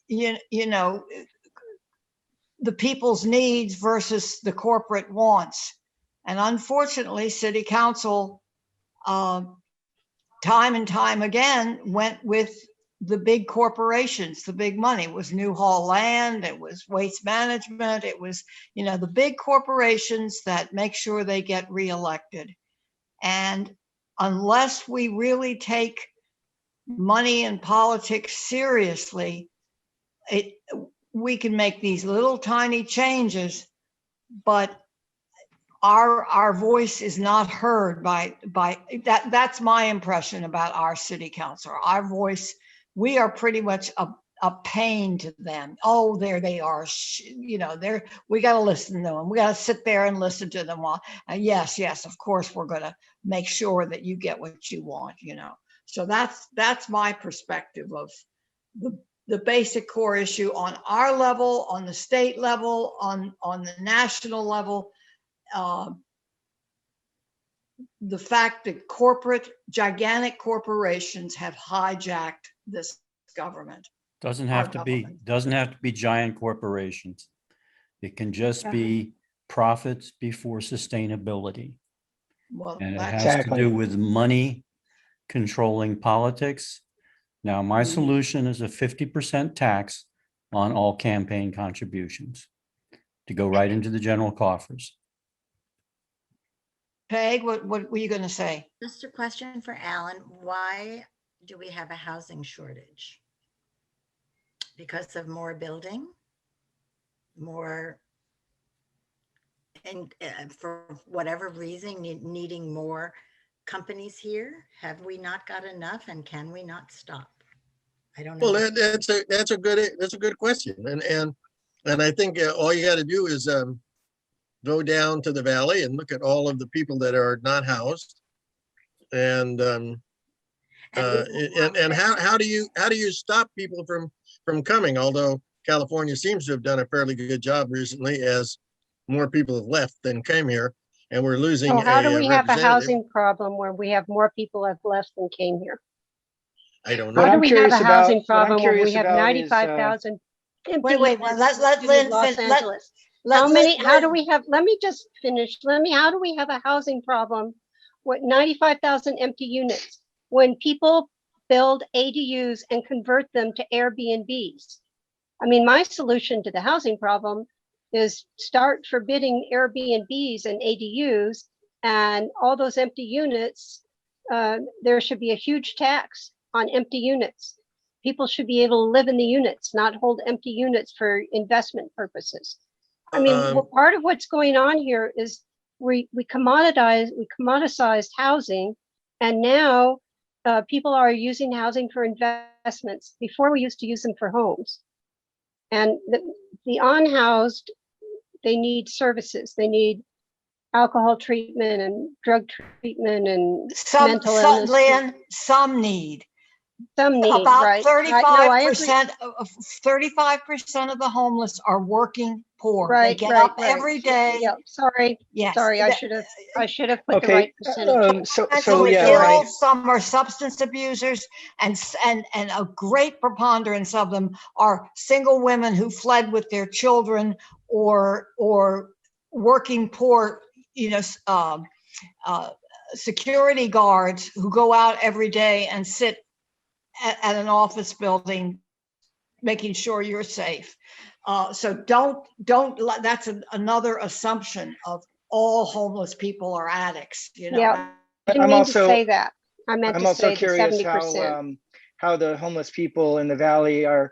the people's needs versus the corporate wants. And unfortunately, city council, time and time again, went with the big corporations, the big money. It was Newhall Land, it was Waste Management, it was, the big corporations that make sure they get reelected. And unless we really take money and politics seriously, we can make these little tiny changes, but our voice is not heard by that. That's my impression about our city council. Our voice, we are pretty much a pain to them. Oh, there they are. We got to listen to them. We got to sit there and listen to them. While yes, of course, we're going to make sure that you get what you want. So that's my perspective of the basic core issue on our level, on the state level, on the national level. the fact that gigantic corporations have hijacked this government. Doesn't Our have to be, government. doesn't have to be giant corporations. It can just Yeah. be profits before sustainability. Well, And it that's has to Exactly. do with money controlling politics. Now, my Mhm. solution is a 50% tax on all campaign contributions to go right into the general coffers. Peg, what were you going to say? Just a question for Alan. Why do we have a housing shortage? Because of more building? More, and for whatever reason, needing more companies here? Have we not got enough, and can we not stop? I don't know. Well, that's a good question. And I think all you got to do is go down to the valley and look at all of the people that are not housed. And how do you stop people from coming? Although California seems to have done a fairly good job recently, as more people have left than came here, and we're losing So how do a we have a representative. housing problem where we have more people have left than came here? I don't What How know. do I'm we have curious a about- housing what I'm problem when we curious have about is, 95,000 empty Wait, units let in Lynn Los fin- Angeles? How many, how do we have, let me just finish. How do we have a housing problem with 95,000 empty units when people build ADUs and convert them to Airbnbs? I mean, my solution to the housing problem is start forbidding Airbnbs and ADUs and all those empty units. There should be a huge tax on empty units. People should be able to live in the units, not hold empty units for investment purposes. I mean, part of what's going on here is we commoditized housing, and now people are using housing for investments. Before, we used to use them for homes. And the unhoused, they need services. They need alcohol treatment and drug treatment and mental illness. Lynn, some need. Some need, About right? 35%, 35% of the homeless are working poor. They Right, get right, up right. every day. Yeah, sorry, Yes. sorry, I should have put the Okay, right percentage. so Mentally yeah, ill, right. some are substance abusers, and a great preponderance of them are single women who fled with their children, or working poor, security guards who go out every day and sit at an office building, making sure you're safe. So don't, that's another assumption of all homeless people are addicts, Yeah. I didn't I'm mean also- to say that. I meant I'm to also say the curious 70%. how the homeless people in the valley are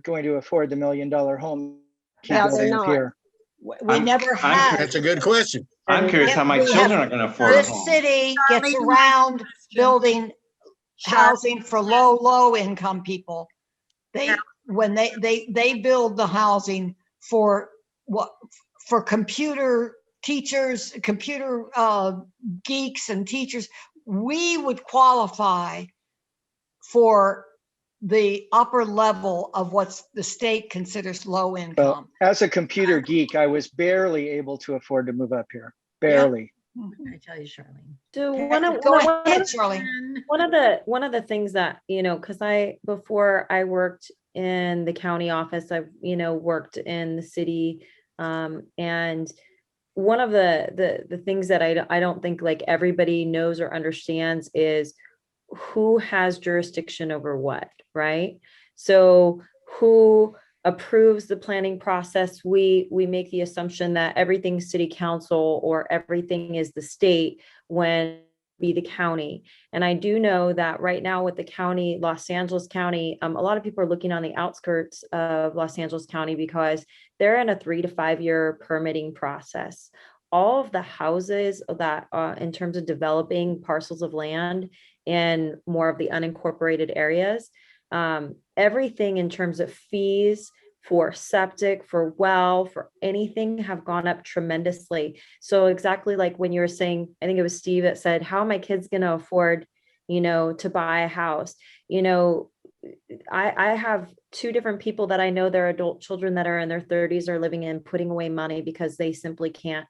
going to afford the $1 million home. keep Yeah, they're building up not. here. We never have. That's a good question. I'm curious how my We have- children are going to afford a This home. city gets Charlene, around question. building housing for low income people. Yeah. When they build the housing for computer teachers, computer geeks and teachers, we would qualify for the upper level of what the state considers low income. Well, as a computer geek, I was barely able to afford to move up here. Barely. I tell you, Charlene. So Go ahead, Charlie. one of the things that, because before I worked in the county office, I've worked in the city, and one of the things that I don't think like everybody knows or understands is who has jurisdiction over what, right? So who approves the planning process? We make the assumption that everything's city council or everything is the state, when be the county. And I do know that right now with the county, Los Angeles County, a lot of people are looking on the outskirts of Los Angeles County because they're in a 3 to 5 year permitting process. All of the houses that in terms of developing parcels of land in more of the unincorporated areas, everything in terms of fees for septic, for well, for anything have gone up tremendously. So exactly like when you were saying, I think it was Steve that said, how are my kids going to afford, to buy a house? I have two different people that I know, their adult children that are in their 30s are living in, putting away money because they simply can't,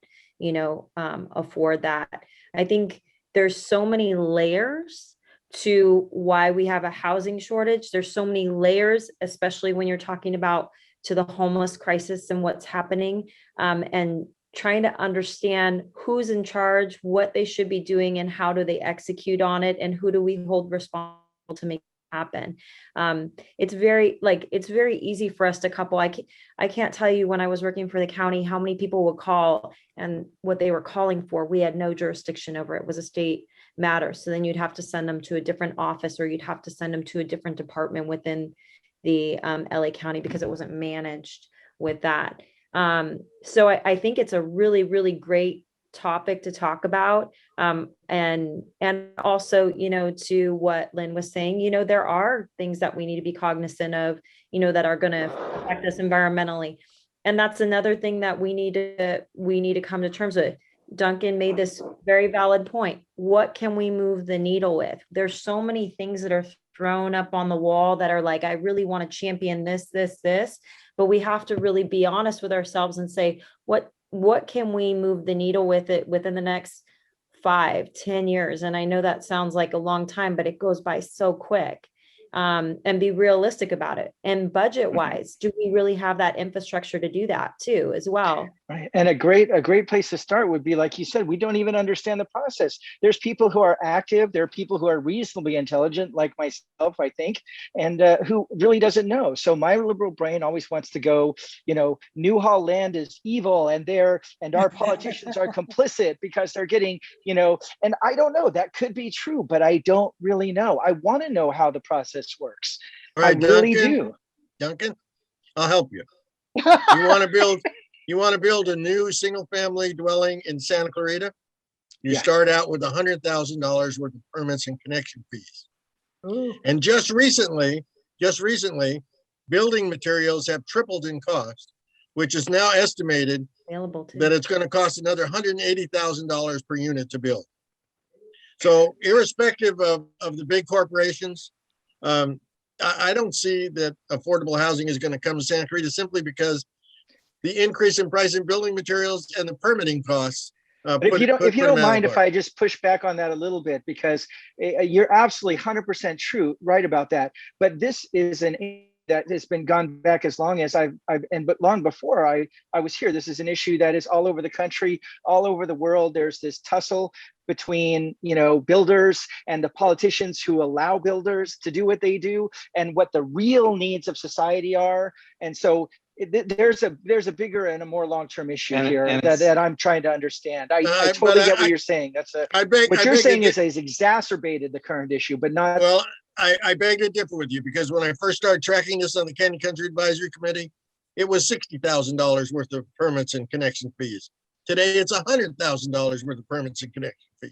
afford that. I think there's so many layers to why we have a housing shortage. There's so many layers, especially when you're talking about to the homeless crisis and what's happening, and trying to understand who's in charge, what they should be doing, and how do they execute on it, and who do we hold responsible to make it happen. It's very easy for us to couple. I can't tell you, when I was working for the county, how many people would call and what they were calling for, we had no jurisdiction over. It was a state matter. So then you'd have to send them to a different office, or you'd have to send them to a different department within the LA County, because it wasn't managed with that. So I think it's a really, really great topic to talk about. And also, to what Lynn was saying, there are things that we need to be cognizant of, that are going to affect us environmentally. And that's another thing that we need to come to terms with. Duncan made this very valid point. What can we move the needle with? There's so many things that are thrown up on the wall that are like, I really want to champion this, but we have to really be honest with ourselves and say, what can we move the needle with it within the next 5-10 years? And I know that sounds like a long time, but it goes by so quick. And be realistic about it. And budget wise, do we really have that infrastructure to do that too, as well? Right. And a great place to start would be, like you said, we don't even understand the process. There's people who are active. There are people who are reasonably intelligent, like myself, I think, and who really doesn't know. So my liberal brain always wants to go, Newhall land is evil, and our politicians are complicit because they're getting, and I don't know, that could be true, but I don't really know. I want to know how the process works. All right, I really Duncan, do. I'll help you. You want to build a new single family dwelling in Santa Clarita? You Yes. start out with $100,000 worth of permits and connection fees. Ooh. And just recently, building materials have tripled in cost, which is now estimated Available to that it's going to cost another $180,000 per unit to build. So irrespective of the big corporations, I don't see that affordable housing is going to come to Santa Clarita, simply because the increase in price in building materials and the permitting costs. But if you don't mind, if I just push back on that a little bit, because you're absolutely 100% right about that. But this is an that has been gone back as long as but long before I was here. This is an issue that is all over the country, all over the world. There's this tussle between, builders and the politicians who allow builders to do what they do, and what the real needs of society are. And so there's a bigger and a more long-term issue here that I'm trying to understand. I totally get what you're saying. What you're saying is exacerbated the current issue, but not. Well, I beg to differ with you, because when I first started tracking this on the Canyon Country Advisory Committee, it was $60,000 worth of permits and connection fees. Today, it's $100,000 worth of permits and connection fees.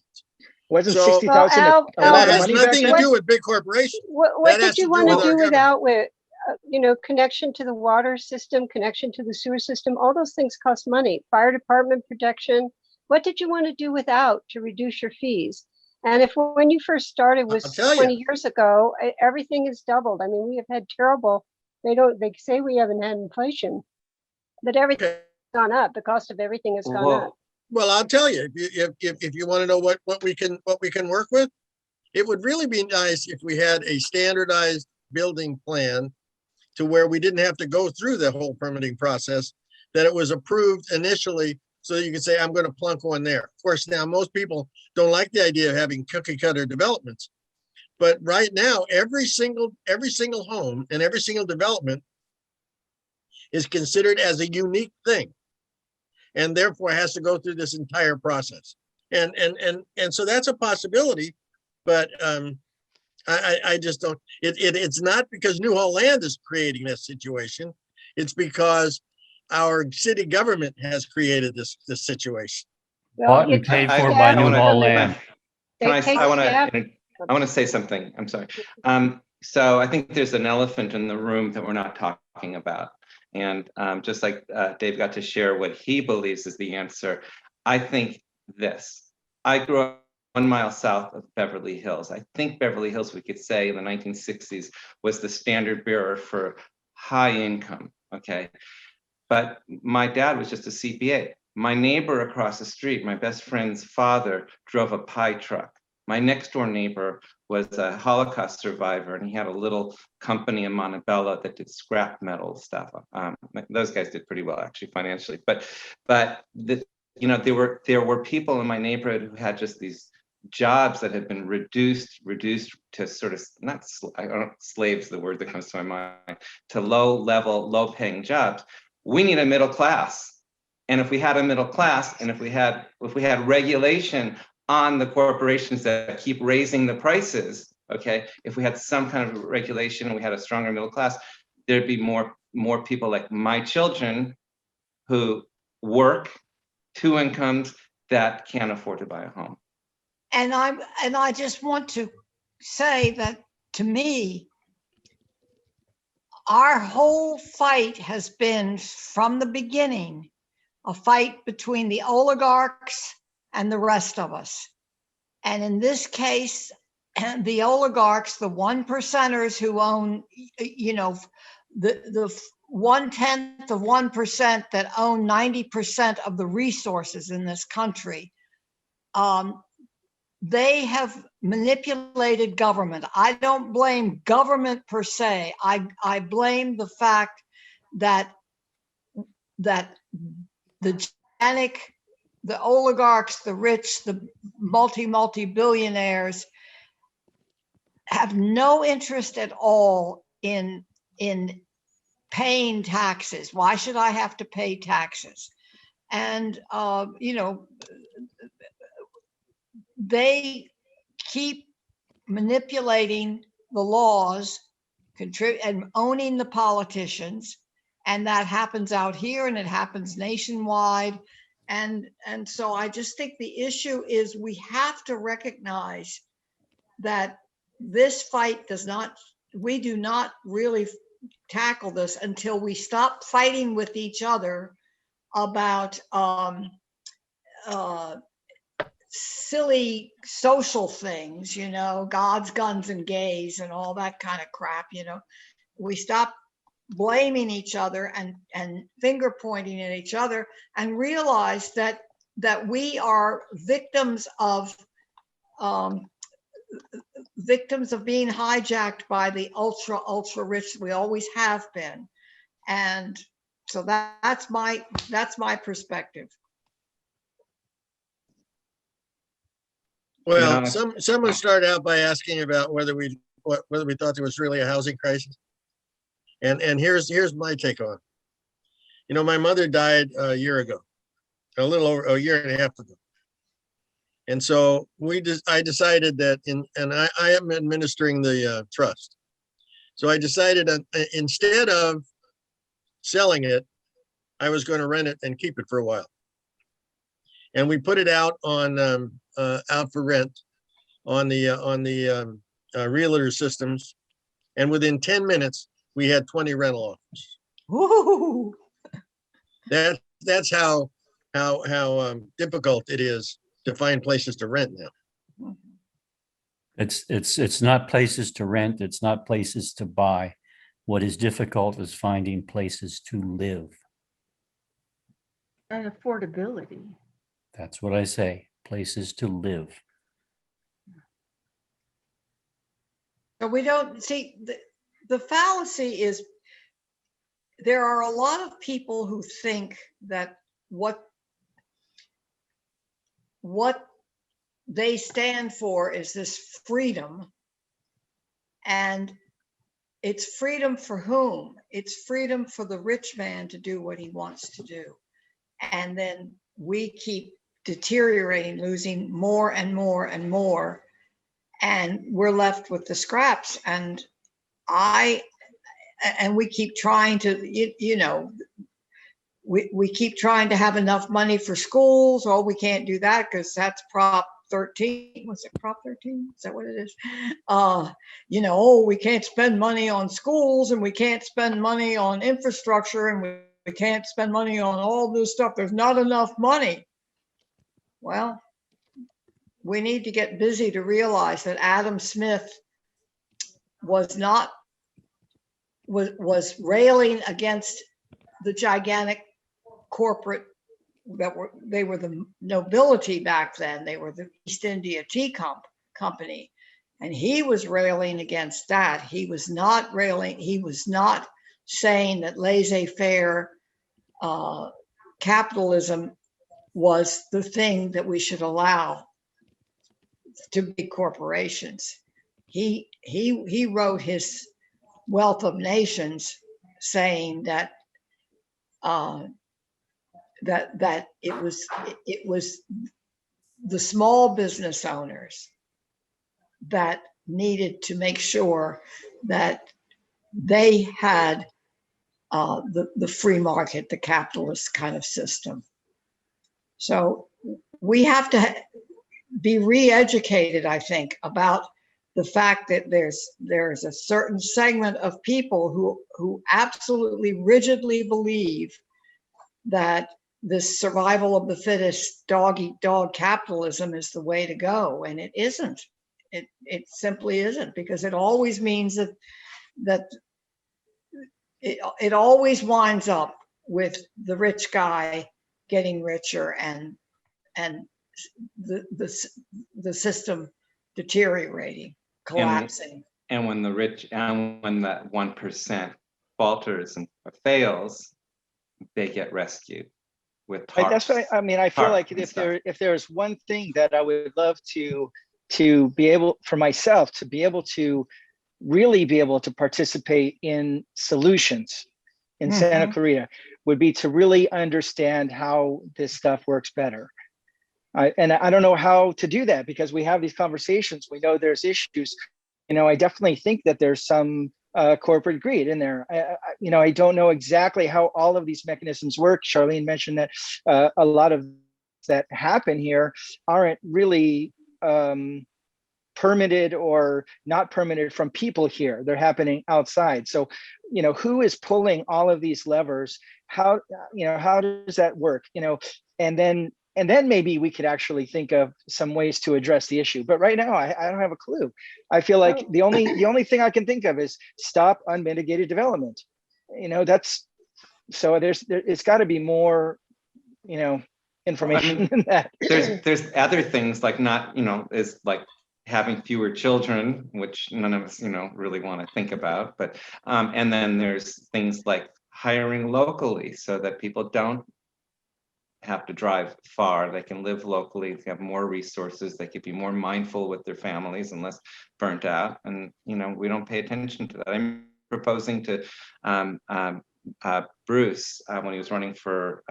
Wasn't 60,000 Al, a lot that of has money nothing back to then? do with big corporations. What did you want to do with without connection to the water system, connection to the sewer system? All those things cost money. Fire department protection. What did you want to do without to reduce your fees? And if when you first started was 20 years ago, everything has doubled. I mean, we have had terrible. They say we haven't had inflation, but everything's gone up. The cost of everything has gone up. Well, I'll tell you, if you want to know what we can work with, it would really be nice if we had a standardized building plan, to where we didn't have to go through the whole permitting process, that it was approved initially, so you can say, I'm going to plunk one there. Of course, now most people don't like the idea of having cookie cutter developments, but right now, every single home and every single development is considered as a unique thing, and therefore has to go through this entire process. And so that's a possibility, but I just don't. It's not because Newhall Land is creating this situation. It's because our city government has created this situation. Bought and paid for by Newhall Land. I want to say something. I'm sorry. So I think there's an elephant in the room that we're not talking about. And just like Dave got to share what he believes is the answer, I think this. I grew up 1 mile south of Beverly Hills. I think Beverly Hills, we could say in the 1960s, was the standard bearer for high income, okay? But my dad was just a CPA. My neighbor across the street, my best friend's father, drove a pie truck. My next door neighbor was a Holocaust survivor, and he had a little company in Montebello that did scrap metal stuff. Those guys did pretty well actually financially, but you know, there were people in my neighborhood who had just these jobs that had been reduced to sort of I don't know, slaves, the word that comes to my mind, to low level, low paying jobs. We need a middle class. And if we had a middle class, and if we had regulation on the corporations that keep raising the prices, okay, if we had some kind of regulation and we had a stronger middle class, there'd be more people like my children who work 2 incomes that can't afford to buy a home. And I just want to say that, to me, our whole fight has been from the beginning a fight between the oligarchs and the rest of us. And in this case, the oligarchs, the 1%ers who own, you know, the 1/10 of 1% that own 90% of the resources in this country, they have manipulated government. I don't blame government per se. I blame the fact that the the oligarchs, the rich, the multi-billionaires have no interest at all in paying taxes. Why should I have to pay taxes? And you know, they keep manipulating the laws, and owning the politicians, and that happens out here and it happens nationwide. And so I just think the issue is we have to recognize that this fight we do not really tackle this until we stop fighting with each other about silly social things, you know, gods, guns, and gays and all that kind of crap. You know, we stop blaming each other and finger pointing at each other, and realize that we are victims of being hijacked by the ultra rich. We always have been. And so that's my perspective. Well, Yeah. someone started out by asking about whether we thought there was really a housing crisis. And here's my take on it. You know, my mother died a year ago, a little over a year and a half ago. And so I decided that I am administering the trust. So I decided that instead of selling it, I was going to rent it and keep it for a while. And we put it out on out for rent on the realtor systems, and within 10 minutes we had 20 rental offers. Woo! That's how difficult it is to find places to rent now. It's not places to rent. It's not places to buy. What is difficult is finding places to live. And affordability. That's what I say, places to live. So we don't see the fallacy is there are a lot of people who think that what they stand for is this freedom. And it's freedom for whom? It's freedom for the rich man to do what he wants to do. And then we keep deteriorating, losing more and more and more. And we're left with the scraps. And we keep trying to, you know, we keep trying to have enough money for schools. Oh, we can't do that because that's Prop 13. Was it Prop 13? Is that what it is? You know, oh, we can't spend money on schools, and we can't spend money on infrastructure, and we can't spend money on all this stuff. There's not enough money. Well, we need to get busy to realize that Adam Smith was not was railing against the gigantic corporate they were the nobility back then. They were the East India Tea Company. And he was railing against that. He was not saying that laissez-faire capitalism was the thing that we should allow to big corporations. He wrote his Wealth of Nations saying that that it was the small business owners that needed to make sure that they had the free market, the capitalist kind of system. So we have to be re-educated, I think, about the fact that there's a certain segment of people who absolutely rigidly believe that this survival of the fittest, dog eat dog capitalism is the way to go, and it isn't. It simply isn't, because it always means that it always winds up with the rich guy getting richer and the system deteriorating, collapsing. And when the rich, and when that 1% falters and fails, they get rescued with tarps. Right, that's what I mean. I feel like if there's one thing that I would love to be able, for myself, to be able to really be able to participate in solutions in Santa Clarita, would be to really understand how this stuff works better. And I don't know how to do that, because we have these conversations. We know there's issues. I definitely think that there's some corporate greed in there. I don't know exactly how all of these mechanisms work. Charlene mentioned that a lot of that happen here aren't really permitted or not permitted from people here. They're happening outside. So, who is pulling all of these levers? How does that work? And then maybe we could actually think of some ways to address the issue. But right now, I don't have a clue. I feel like the only thing I can think of is stop unmitigated development. That's so. It's got to be more, information than that. There's other things like is like having fewer children, which none of us really want to think about. But and then there's things like hiring locally so that people don't have to drive far. They can live locally, they have more resources, they could be more mindful with their families and less burnt out. And we don't pay attention to that. I'm proposing to Bruce when he was running for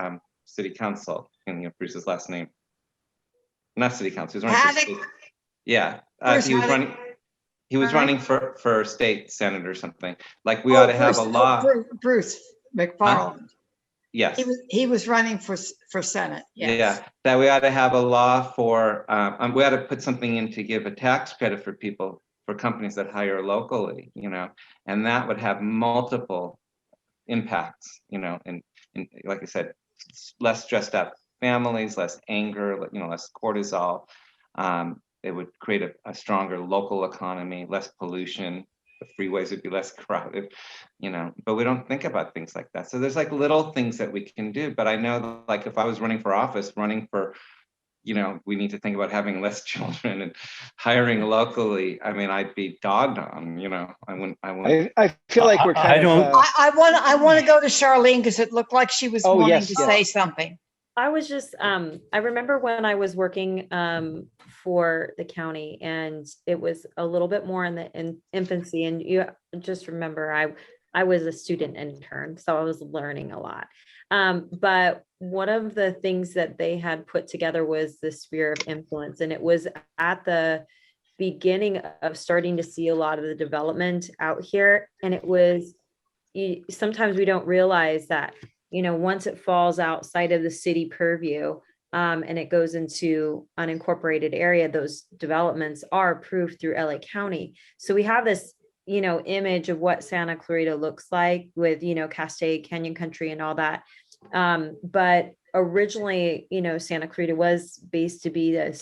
city council, and Bruce's last name, not city council, he was running for state, he was running for state senator or something. Like we ought to have a law. Bruce McFarland. Yes. He was running for Senate. Yes. Yeah, that we ought to have a law for, we ought to put something in to give a tax credit for people, for companies that hire locally, and that would have multiple impacts, and like I said, less stressed out families, less anger, less cortisol. It would create a stronger local economy, less pollution. The freeways would be less crowded, but we don't think about things like that. So there's like little things that we can do. But I know, like, if I was running for office, we need to think about having less children and hiring locally. I mean, I'd be dogged on, I wouldn't. I feel like we're kind of. I want to go to Charlene, because it looked like she was wanting to say something. I was just, I remember when I was working for the county, and it was a little bit more in the infancy, and you just remember I was a student intern, so I was learning a lot. But one of the things that they had put together was the sphere of influence, and it was at the beginning of starting to see a lot of the development out here. And it was, sometimes we don't realize that once it falls outside of the city purview, and it goes into unincorporated area, those developments are approved through LA County. So we have this, image of what Santa Clarita looks like with, Cascade Canyon Country and all that. But originally, Santa Clarita was based to be a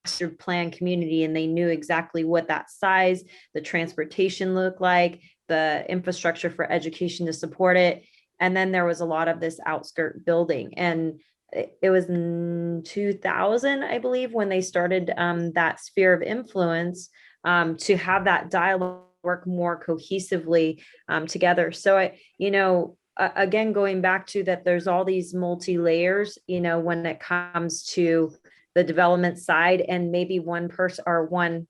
master plan community, and they knew exactly what that size, the transportation looked like. the infrastructure for education to support it. And then there was a lot of this outskirt building. And it was in 2000, I believe, when they started that sphere of influence to have that dialogue work more cohesively together. So again, going back to that, there's all these multi-layers, when it comes to the development side, and maybe one person or one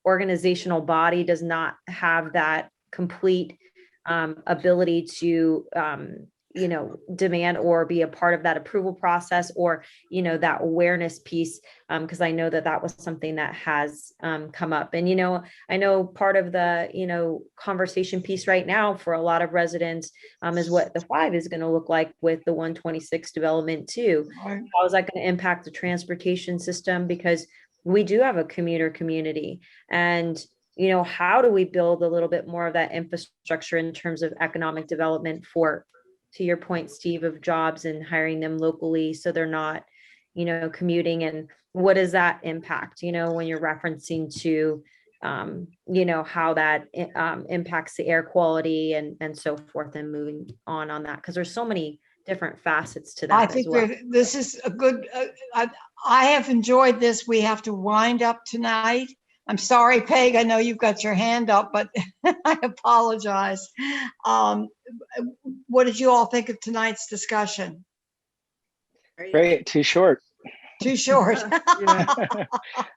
organizational body does not have that complete ability to demand or be a part of that approval process, or that awareness piece, because I know that was something that has come up. And I know part of the conversation piece right now for a lot of residents is what the 5 is going to look like with the 126 development too. Right. How is that going to impact the transportation system? Because we do have a commuter community, and how do we build a little bit more of that infrastructure in terms of economic development for, to your point, Steve, of jobs and hiring them locally so they're not, commuting? And what does that impact, when you're referencing to, how that impacts the air quality and so forth, and moving on that, because there's so many different facets to that. I think this is a good, I have enjoyed this. We have to wind up tonight. I'm sorry, Peg, I know you've got your hand up, but I apologize. What did you all think of tonight's discussion? Great, too short. Too short.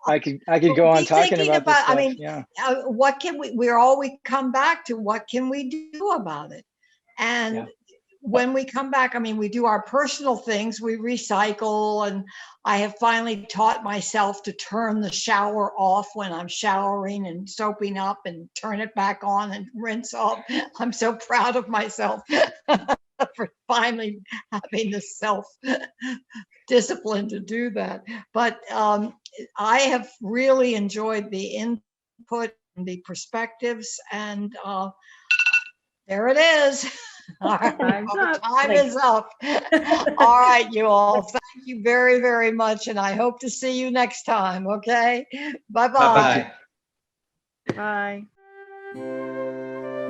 I could go on talking about this stuff. I mean, yeah. What can we come back to what can we do about it? And Yeah. when we come back, I mean, we do our personal things, we recycle, and I have finally taught myself to turn the shower off when I'm showering and soaping up, and turn it back on and rinse off. I'm so proud of myself for finally having the self-discipline to do that. But I have really enjoyed the input and the perspectives, and there it is. All right, Time's up. time is up. All right, you all. Thank you very, very much. And I hope to see you next time. Okay. Bye-bye. Bye-bye. Bye.